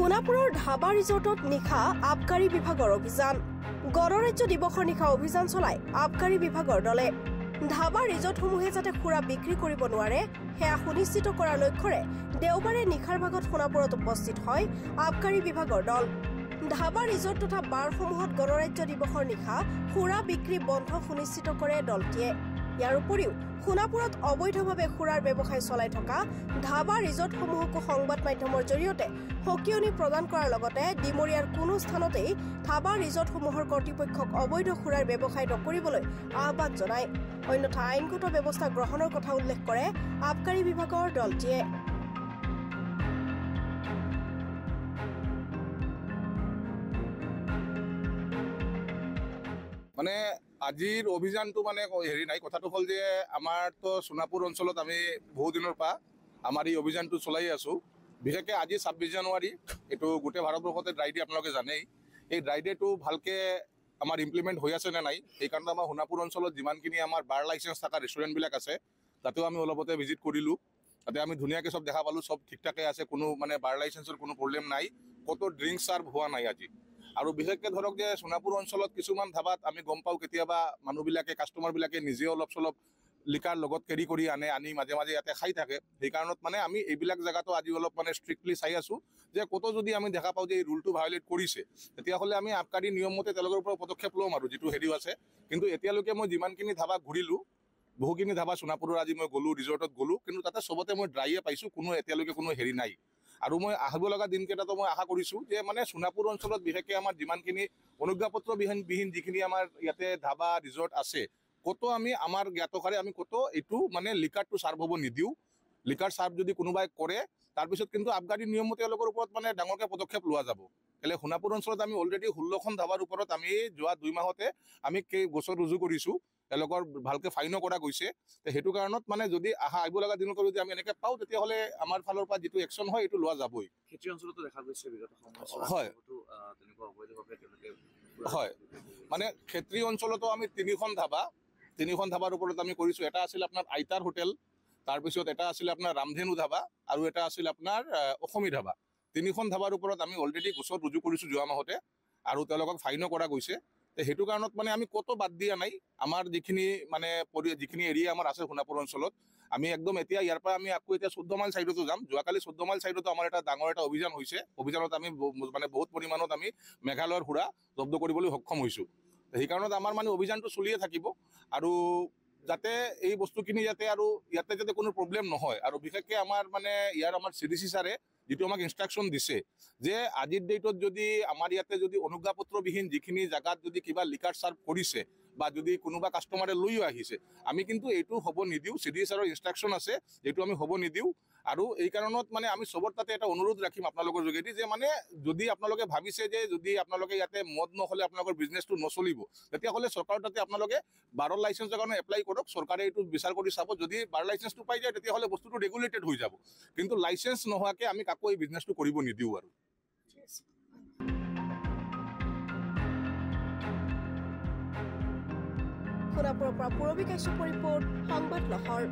সোনাপুৰৰ ধাবা ৰিজৰ্টত নিশা আবকাৰী বিভাগৰ অভিযান। গণৰাজ্য দিৱসৰ নিশা অভিযান চলাই আবকাৰী বিভাগৰ দলে ধাবা ৰিজৰ্টসমূহে যাতে সুৰা বিক্ৰী কৰিব নোৱাৰে সেয়া সুনিশ্চিত কৰাৰ লক্ষ্যৰে দেওবাৰে নিশাৰ ভাগত সোনাপুৰত উপস্থিত হয় আবকাৰী বিভাগৰ দল। ধাবা ৰিজৰ্ট তথা বাৰসমূহত গণৰাজ্য দিৱসৰ নিশা সুৰা বিক্ৰী বন্ধ সুনিশ্চিত কৰে দলটিয়ে। ইয়াৰ উপৰিও সোনাপুৰত অবৈধভাৱে সুৰাৰ ব্যৱসায় চলাই থকা ধাবা ৰিজৰ্টসমূহকো সংবাদ মাধ্যমৰ জৰিয়তে সকিয়নি প্ৰদান কৰাৰ লগতে ডিমৰীয়াৰ কোনো স্থানতেই ধাবা ৰিজৰ্টসমূহৰ কৰ্তৃপক্ষক অবৈধ সুৰাৰ ব্যৱসায় নকৰিবলৈ আহ্বান জনায়। অন্যথা আইনগত ব্যৱস্থা গ্ৰহণৰ কথা উল্লেখ কৰে আবকাৰী বিভাগৰ দলটিয়ে। মানে আজিৰ অভিযানটো মানে হেৰি নাই, কথাটো হ'ল যে আমাৰতো সোনাপুৰ অঞ্চলত আমি বহুদিনৰ পৰা আমাৰ এই অভিযানটো চলাই আছোঁ। বিশেষকৈ আজি 26 জানুৱাৰী এইটো গোটেই ভাৰতবৰ্ষতে ড্ৰাই ডে আপোনালোকে জানেই। এই ড্ৰাই ডেটো ভালকৈ আমাৰ ইমপ্লিমেণ্ট হৈ আছে নে নাই সেইকাৰণে আমাৰ সোনাপুৰ অঞ্চলত যিমানখিনি আমাৰ বাৰ লাইচেঞ্চ থকা ৰেষ্টুৰেণ্টবিলাক আছে তাতেও আমি অলপতে ভিজিট কৰিলোঁ। তাতে আমি ধুনীয়াকৈ চব দেখা পালোঁ, চব ঠিক ঠাকে আছে, কোনো মানে বাৰ লাইচেঞ্চৰ কোনো প্ৰব্লেম নাই, ক'তো ড্ৰিংক চাৰ্ভ হোৱা নাই আজি। আৰু বিশেষকৈ ধৰক যে সোনাপুৰ অঞ্চলত কিছুমান ধাবাত আমি গম পাওঁ কেতিয়াবা মানুহবিলাকে কাষ্টমাৰবিলাকে নিজে অলপ চলপ লিকাৰ লগত কেৰি কৰি আনি মাজে মাজে ইয়াতে খাই থাকে। সেইকাৰণত মানে আমি এইবিলাক জেগাতো আজি অলপ মানে ষ্ট্ৰিক্টলি চাই আছোঁ যে ক'তো যদি আমি দেখা পাওঁ যে এই ৰুলটো ভায়োলেট কৰিছে তেতিয়াহ'লে আমি আবকাৰী নিয়মমতে তেওঁলোকৰ পৰা পদক্ষেপ ল'ম আৰু যিটো হেৰিও আছে। কিন্তু এতিয়ালৈকে মই যিমানখিনি ধাবা ঘূৰিলোঁ, বহুখিনি ধাবা সোনাপুৰৰ আজি মই গ'লোঁ, ৰিজৰ্টত গ'লোঁ, কিন্তু তাতে চবতে মই ড্ৰাইয়ে পাইছোঁ, কোনো এতিয়ালৈকে কোনো হেৰি নাই। আৰু মই আহিব লগা দিনকেইটাতো মই আশা কৰিছোঁ যে মানে সোনাপুৰ অঞ্চলত বিশেষকৈ আমাৰ যিমানখিনি অনুজ্ঞাপত্ৰবিহীন যিখিনি আমাৰ ইয়াতে ধাবা ৰিজৰ্ট আছে ক'তো আমি আমাৰ জ্ঞাতকাৰে আমি ক'তো এইটো মানে লিকাৰটো চাৰ্ভ হ'ব নিদিওঁ। লিকাৰ চাৰ্ভ যদি কোনোবাই কৰে তাৰপিছত কিন্তু আবকাৰী নিয়মমতে তেওঁলোকৰ ওপৰত মানে ডাঙৰকৈ পদক্ষেপ লোৱা যাব। কেলৈ সোনাপুৰ অঞ্চলত আমি অলৰেডি 16খন ধাবাৰ ওপৰত আমি যোৱা 2 মাহতে আমি গোচৰ ৰুজু কৰিছোঁ, তেওঁলোকৰ ভালকৈ ফাইনো কৰা গৈছে। সেইটো কাৰণত মানে যদি আহিব লগা দিনত যদি আমি এনেকৈ পাওঁ তেতিয়াহ'লে আমাৰ ফালৰ পৰা যিটো একশ্যন হয় এইটো লোৱা যাবই। খেতি অঞ্চলতো দেখা গৈছে বিগত সময়ত হয় তেনেকুৱা অবৈধভাৱে তেওঁলোকে হয়, মানে ক্ষেত্ৰী অঞ্চলতো আমি 3খন ধাবাৰ ওপৰত আমি কৰিছোঁ। এটা আছিল আপোনাৰ আইতাৰ হোটেল, তাৰপিছত এটা আছিল আপোনাৰ ৰামধেনু ধাবা আৰু এটা আছিল আপোনাৰ অসমী ধাবা। 3খন ধাবাৰ ওপৰত আমি অলৰেডি গোচৰ ৰুজু কৰিছোঁ যোৱা মাহতে আৰু তেওঁলোকক ফাইনো কৰা গৈছে। সেইটো কাৰণত মানে আমি ক'তো বাদ দিয়া নাই। আমাৰ যিখিনি মানে যিখিনি এৰিয়া আমাৰ আছে সোনাপুৰ অঞ্চলত আমি একদম এতিয়া ইয়াৰ পৰা আমি আকৌ এতিয়া 14 মাইল ছাইডতো যাম। যোৱাকালি 14 মাইল ছাইডতো আমাৰ এটা ডাঙৰ এটা অভিযান হৈছে। অভিযানত আমি মানে বহুত পৰিমাণত আমি মেঘালয়ৰ সুৰা জব্দ কৰিবলৈ সক্ষম হৈছোঁ। সেইকাৰণত আমাৰ মানে অভিযানটো চলিয়ে থাকিব আৰু যাতে এই বস্তুখিনি যাতে আৰু ইয়াতে যাতে কোনো প্ৰব্লেম নহয়। আৰু বিশেষকৈ আমাৰ মানে ইয়াৰ আমাৰ CDC ছাৰে যিটো আমাক ইনষ্ট্ৰাকশ্যন দিছে যে আজিৰ ডেটত যদি আমাৰ ইয়াতে যদি অনুজ্ঞাপত্ৰবিহীন যিখিনি জেগাত যদি কিবা লিকাৰ চাৰ্ভ কৰিছে বা যদি কোনোবা কাষ্টমাৰে লৈও আহিছে আমি কিন্তু এইটো হ'ব নিদিওঁ। CDC ছাৰৰ ইনষ্ট্ৰাকশ্যন আছে, এইটো আমি হ'ব নিদিওঁ। আৰু এই কাৰণত মানে আমি চবৰ তাতে এটা অনুৰোধ ৰাখিম আপোনালোকৰ যোগেদি যে মানে যদি আপোনালোকে ভাবিছে যে যদি আপোনালোকে ইয়াতে মদ নহ'লে আপোনালোকৰ বিজনেছটো নচলিব তেতিয়াহ'লে চৰকাৰৰ তাতে আপোনালোকে 12 লাইচেঞ্চৰ কাৰণে এপ্লাই কৰক। চৰকাৰে এইটো বিচাৰ কৰি চাব, যদি 12 লাইচেঞ্চটো পাই যায় তেতিয়াহ'লে বস্তুটো ৰেগুলেটেড হৈ যাব। কিন্তু লাইচেঞ্চ নোহোৱাকৈ আমি কাকো এই বিজনেছটো কৰিব নিদিওঁ আৰু। সোনাপুৰৰ পৰা পূৰবী কাশ্যপৰ ৰিপৰ্ট, সংবাদ লহৰ।